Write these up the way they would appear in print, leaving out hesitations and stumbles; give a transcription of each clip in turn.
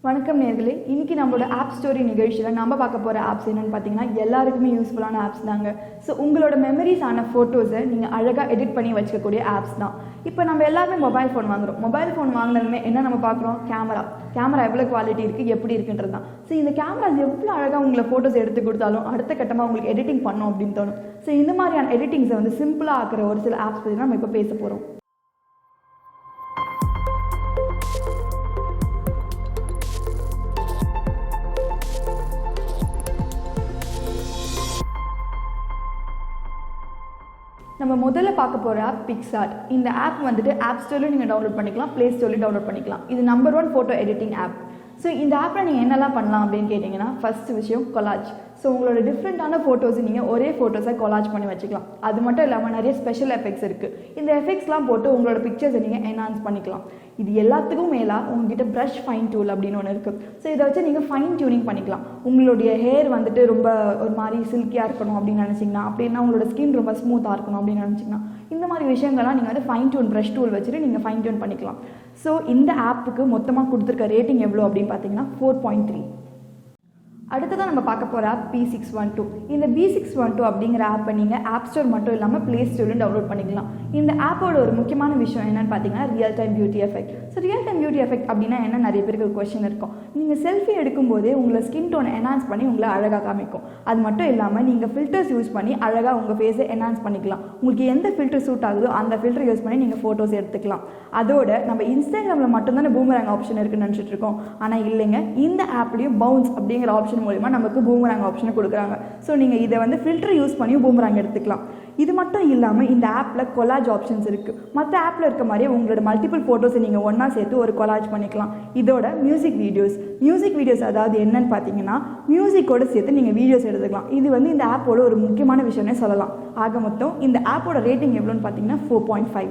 வணக்கம் நேர்களே, இன்னைக்கு நம்மளோட ஆப் ஸ்டோரி நிகழ்ச்சியில் நம்ம பார்க்க போகிற ஆப்ஸ் என்னென்னு பார்த்தீங்கன்னா எல்லாருக்குமே யூஸ்ஃபுல்லான ஆப்ஸ் தாங்க. ஸோ உங்களோட மெமரிஸான ஃபோட்டோஸை நீங்கள் அழகாக எடிட் பண்ணி வச்சுக்கக்கூடிய ஆப்ஸ் தான். இப்போ நம்ம எல்லாருமே மொபைல் ஃபோன் வாங்குகிறோம். மொபைல் ஃபோன் வாங்கினதுமே என்ன நம்ம பார்க்குறோம்? கேமரா எவ்வளோ குவாலிட்டி இருக்குது, எப்படி இருக்குன்றது தான். ஸோ இந்த கேமராஸ் எவ்வளோ அழகாக உங்களை ஃபோட்டோஸ் எடுத்து கொடுத்தாலும் அடுத்த கட்டமாக உங்களுக்கு எடிட்டிங் பண்ணோம் அப்படின்னு தோணும். ஸோ இந்த மாதிரியான எடிட்டிங்ஸை வந்து சிம்பிளாக ஆக்குற ஒரு சில ஆப்ஸ் பற்றி நம்ம இப்போ பேச போகிறோம். நம்ம முதல்ல பார்க்க போகிற ஆப் PicsArt. இந்த ஆப் வந்துட்டு ஆப் ஸ்டோரில் நீங்கள் டவுன்லோட் பண்ணிக்கலாம், ப்ளே ஸ்டோரில் டவுன்லோட் பண்ணிக்கலாம். இது number 1 photo editing app. So இந்த ஆப்பில் நீங்கள் என்னெல்லாம் பண்ணலாம் அப்படின்னு கேட்டிங்கன்னா, ஃபஸ்ட்டு விஷயம் கொலாஜ். ஸோ உங்களோட டிஃப்ரெண்ட்டான ஃபோட்டோஸை நீங்கள் ஒரே ஃபோட்டோஸை கொலாஜ் பண்ணி வச்சுக்கலாம். அது மட்டும் இல்லாமல் நிறைய ஸ்பெஷல் எஃபெக்ட்ஸ் இருக்குது. இந்த எஃபெக்ட்ஸ்லாம் போட்டு உங்களோட பிக்சர்ஸை நீங்கள் என்ஹான்ஸ் பண்ணிக்கலாம். இது எல்லாத்துக்கும் மேலாக உங்ககிட்ட ப்ரஷ் ஃபைன் டூல் அப்படின்னு ஒன்று இருக்குது. ஸோ இதை வச்சு நீங்கள் ஃபைன் டியூனிங் பண்ணிக்கலாம். உங்களுடைய ஹேர் வந்துட்டு ரொம்ப ஒரு மாதிரி சில்கியாக இருக்கணும் அப்படின்னு நினச்சிங்கன்னா, அப்படின்னா உங்களோட ஸ்கின் ரொம்ப ஸ்மூத்தாக இருக்கணும் அப்படின்னு நினச்சிங்கன்னா, இந்த மாதிரி விஷயங்கள்லாம் நீங்கள் வந்து ஃபைன் டியூன் ப்ரஷ் டூல் வச்சுட்டு நீங்கள் ஃபைன் டியூன் பண்ணிக்கலாம். ஸோ இந்த ஆப்புக்கு மொத்தமாக கொடுத்துருக்க ரேட்டிங் எவ்வளோ அப்படின்னு பார்த்தீங்கன்னா 4.3. அடுத்ததான் நம்ம பார்க்க போகிற ஆப் B612. இந்த B612 அப்படிங்கிற ஆப்பை நீங்கள் ஆப் ஸ்டோர் மட்டும் இல்லாமல் ப்ளே ஸ்டோரில் டவுன்லோட் பண்ணிக்கலாம். இந்த ஆப்போட ஒரு முக்கியமான விஷயம் என்னென்னு பார்த்தீங்கன்னா real time beauty effect. So real time beauty effect அப்படின்னா என்ன, நிறைய பேருக்கு ஒரு கொஸ்டின் இருக்கும். நீங்கள் செல்ஃபி எடுக்கும்போதே உங்களை ஸ்கின் டோனை என்ஹான்ஸ் பண்ணி உங்களை அழகாக காமிக்கும். அது மட்டும் இல்லாமல் நீங்கள் ஃபில்டர்ஸ் யூஸ் பண்ணி அழகாக உங்கள் ஃபேஸை என்ஹான்ஸ் பண்ணிக்கலாம். உங்களுக்கு எந்த ஃபில்டர் சூட் ஆகுதோ அந்த ஃபில்டர் யூஸ் பண்ணி நீங்கள் ஃபோட்டோஸ் எடுத்துக்கலாம். அதோட நம்ம இன்ஸ்டாகிராமில் மட்டும்தானே பூமராங் ஆப்ஷன் இருக்குன்னு நினச்சிட்டு இருக்கோம். ஆனால் இல்லைங்க, இந்த ஆப்லேயும் பவுன்ஸ் அப்படிங்கிற ஆப்ஷன் மூலமா நமக்கு பூமராங் ஆப்ஷனை கொடுக்குறாங்க. ஸோ நீங்கள் இதை வந்து ஃபில்டர் யூஸ் பண்ணி பூமராங் எடுத்துக்கலாம். இது மட்டும் இல்லாமல் இந்த ஆப்பில் கொலாஜ் ஆப்ஷன்ஸ் இருக்குது. மற்ற ஆப்பில் இருக்க மாதிரியே உங்களோட மல்டிபிள் ஃபோட்டோஸை நீங்கள் ஒன்றா சேர்த்து ஒரு கொலாஜ் பண்ணிக்கலாம். இதோட மியூசிக் வீடியோஸ் அதாவது என்னன்னு பார்த்தீங்கன்னா, மியூசிக்கோடு சேர்த்து நீங்கள் வீடியோஸ் எடுத்துக்கலாம். இது வந்து இந்த ஆப்போட ஒரு முக்கியமான விஷயம்னே சொல்லலாம். ஆக மொத்தம் இந்த ஆப்போட ரேட்டிங் எவ்வளோன்னு பார்த்தீங்கன்னா 4.5.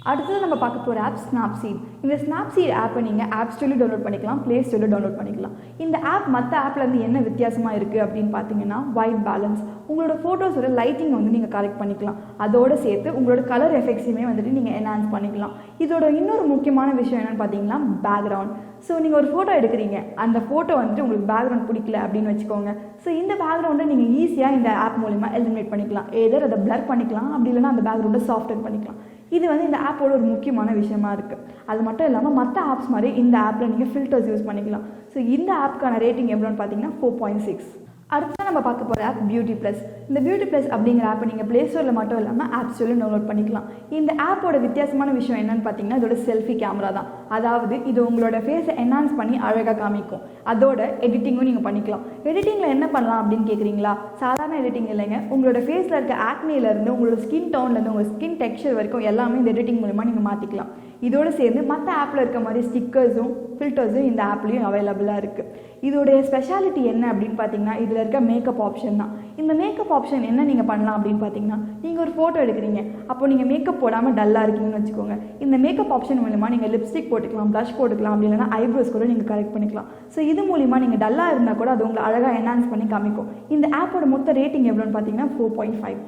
அடுத்தது நம்ம பார்க்க போகிற ஆப் Snapseed. இந்த Snapseed ஆப்பை நீங்கள் ஆப் ஸ்டோரில் டவுன்லோட் பண்ணிக்கலாம், ப்ளே ஸ்டோரில் டவுன்லோட் பண்ணிக்கலாம். இந்த ஆப் மற்ற ஆப்லேருந்து என்ன வித்தியாசமாக இருக்குது அப்படின்னு பார்த்தீங்கன்னா ஒயிட் பேலன்ஸ். உங்களோட ஃபோட்டோஸோட லைட்டிங் வந்து நீங்கள் கரெக்ட் பண்ணிக்கலாம். அதோடு சேர்த்து உங்களோட கலர் எஃபெக்ட்ஸுமே வந்துட்டு நீங்கள் என்ஹான்ஸ் பண்ணிக்கலாம். இதோட இன்னொரு முக்கியமான விஷயம் என்னென்னு பார்த்தீங்கன்னா பேக்ரவுண்ட். ஸோ நீங்கள் ஒரு ஃபோட்டோ எடுக்கிறீங்க, அந்த ஃபோட்டோ வந்துட்டு உங்களுக்கு பேக்ரவுண்ட் பிடிக்கல அப்படின்னு வச்சுக்கோங்க. ஸோ இந்த பேக்ரவுண்டை நீங்கள் ஈஸியாக இந்த ஆப் மூலிமா எலிமினேட் பண்ணிக்கலாம். ஏதோ அதை பிளர் பண்ணிக்கலாம், அப்படி இல்லைன்னா அந்த பேக்ரவுண்டை சாஃப்ட்வேர் பண்ணிக்கலாம். இது வந்து இந்த ஆப்போட ஒரு முக்கியமான விஷயமா இருக்குது. அது மட்டும் இல்லாமல் மற்ற ஆப்ஸ் மாதிரி இந்த ஆப்பில் நீங்கள் ஃபில்டர்ஸ் யூஸ் பண்ணிக்கலாம். ஸோ இந்த ஆப்புக்கான ரேட்டிங் எவ்வளோன்னு பார்த்தீங்கன்னா 4.6. அடுத்து நம்ம பார்க்க போகிற ஆப் பியூட்டி ப்ளஸ். இந்த பியூட்டி ப்ளஸ் அப்படிங்கிற ஆப்பை நீங்கள் ப்ளே ஸ்டோரில் மட்டும் இல்லாமல் ஆப் ஸ்டோரில் டவுன்லோட் பண்ணிக்கலாம். இந்த ஆப்போட வித்தியாசமான விஷயம் என்னென்னு பார்த்தீங்கன்னா இதோட செல்ஃபி கேமரா தான். அதாவது இது உங்களோட ஃபேஸை என்ஹான்ஸ் பண்ணி அழகாக காமிக்கும். அதோட எடிட்டிங்கும் நீங்கள் பண்ணிக்கலாம். எடிட்டிங்கில் என்ன பண்ணலாம் அப்படின்னு கேட்குறீங்களா? சாதாரண எடிட்டிங் இல்லைங்க. உங்களோட ஃபேஸில் இருக்க ஆக்னிலேருந்து உங்களோட ஸ்கின் டோன்லேருந்து உங்கள் ஸ்கின் டெக்ஸ்சர் வரைக்கும் எல்லாமே இந்த எடிட்டிங் மூலமா நீங்கள் மாற்றிக்கலாம். இதோடு சேர்ந்து மற்ற ஆப்பில் இருக்க மாதிரி ஸ்டிக்கர்ஸும் ஃபில்டர்ஸும் இந்த ஆப்லேயும் அவைலபிளாக இருக்குது. இதோடைய ஸ்பெஷாலிட்டி என்ன அப்படின்னு பார்த்தீங்கன்னா இதில் இருக்க மேக்கப் ஆப்ஷன் தான். இந்த மேக்கப் ஆப்ஷன் என்ன நீங்கள் பண்ணலாம் அப்படின்னு பார்த்தீங்கன்னா, நீங்கள் ஒரு ஃபோட்டோ எடுக்கிறீங்க, அப்போ நீங்கள் மேக்கப் போடாமல் டல்லாக இருக்கீங்கன்னு வச்சுக்கோங்க. இந்த மேக்கப் ஆப்ஷன் மூலமா நீங்கள் லிப்ஸ்டிக் போட்டுக்கலாம், ப்ளஷ் போட்டுக்கலாம், அப்படி இல்லைன்னா ஐப்ரோஸ் கூட நீங்கள் கரெக்ட் பண்ணிக்கலாம். ஸோ இது மூலிமா நீங்கள் டல்லாக இருந்தால் கூட அது உங்களை அழகாக என்ஹான்ஸ் பண்ணி காமிக்கும். இந்த ஆப்போட மொத்த ரேட்டிங் எவ்வளோன்னு பார்த்தீங்கன்னா 4.5.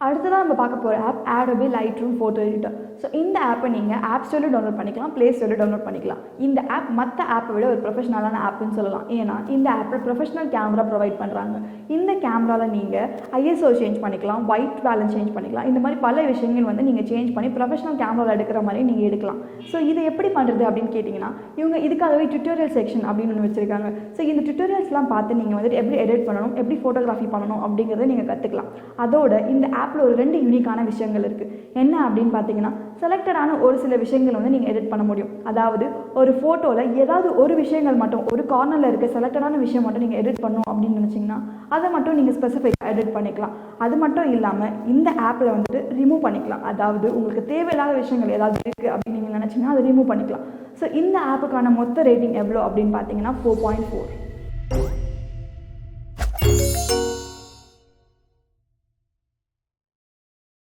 அடுத்ததான் நம்ம பார்க்க போகிற app Adobe Lightroom photo editor. So இந்த ஆப்பை நீங்கள் ஆப் ஸ்டோரில் டவுன்லோட் பண்ணிக்கலாம், ப்ளே ஸ்டோரில் டவுன்லோட் பண்ணிக்கலாம். இந்த ஆப் மற்ற ஆப்பை விட ஒரு ப்ரொஃபஷனலான ஆப்னு சொல்லலாம். ஏன்னா இந்த ஆப்பில் ப்ரொஃபஷனல் கேமரா ப்ரொவைட் பண்ணுறாங்க. இந்த கேமராவில் நீங்கள் ISO சேஞ்ச் பண்ணிக்கலாம், ஒயிட் பேலன்ஸ் சேஞ்ச் பண்ணிக்கலாம். இந்த மாதிரி பல விஷயங்கள் வந்து நீங்கள் சேஞ்ச் பண்ணி ப்ரொஃபஷனல் கேமராவில் எடுக்கிற மாதிரி நீங்கள் எடுக்கலாம். ஸோ இதை எப்படி பண்ணுறது அப்படின்னு கேட்டிங்கன்னா, இவங்க இதுக்காகவே டுட்டோரியல் செக்ஷன் அப்படின்னு ஒன்று வச்சுருக்காங்க. ஸோ இந்த டுட்டோரியல்ஸ்லாம் பார்த்து நீங்கள் வந்துட்டு எப்படி எடிட் பண்ணணும், எப்படி ஃபோட்டோகிராஃபி பண்ணணும் அப்படிங்கிறத நீங்கள் கற்றுக்கலாம். அதோட இந்த ஆப்பில் ஒரு 2 யூனிக்கான விஷயங்கள் இருக்குது. என்ன அப்படின்னு பார்த்தீங்கன்னா, செலக்டடான ஒரு சில விஷயங்கள் வந்து நீங்கள் எடிட் பண்ண முடியும். அதாவது ஒரு ஃபோட்டோவில் ஏதாவது ஒரு விஷயங்கள் மட்டும், ஒரு கார்னரில் இருக்க செலக்டடான விஷயம் மட்டும் நீங்கள் எடிட் பண்ணணும் அப்படின்னு நினச்சிங்கன்னா அதை மட்டும் நீங்கள் ஸ்பெசிஃபைக்காக எடிட் பண்ணிக்கலாம். அது மட்டும் இல்லாமல் இந்த ஆப்பில் வந்துட்டு ரிமூவ் பண்ணிக்கலாம். அதாவது உங்களுக்கு தேவையில்லாத விஷயங்கள் ஏதாவது இருக்குது அப்படின்னு நீங்கள் நினச்சிங்கன்னா அதை ரிமூவ் பண்ணிக்கலாம். ஸோ இந்த ஆப்புக்கான மொத்த ரேட்டிங் எவ்வளோ அப்படின்னு பார்த்தீங்கன்னா 4.4.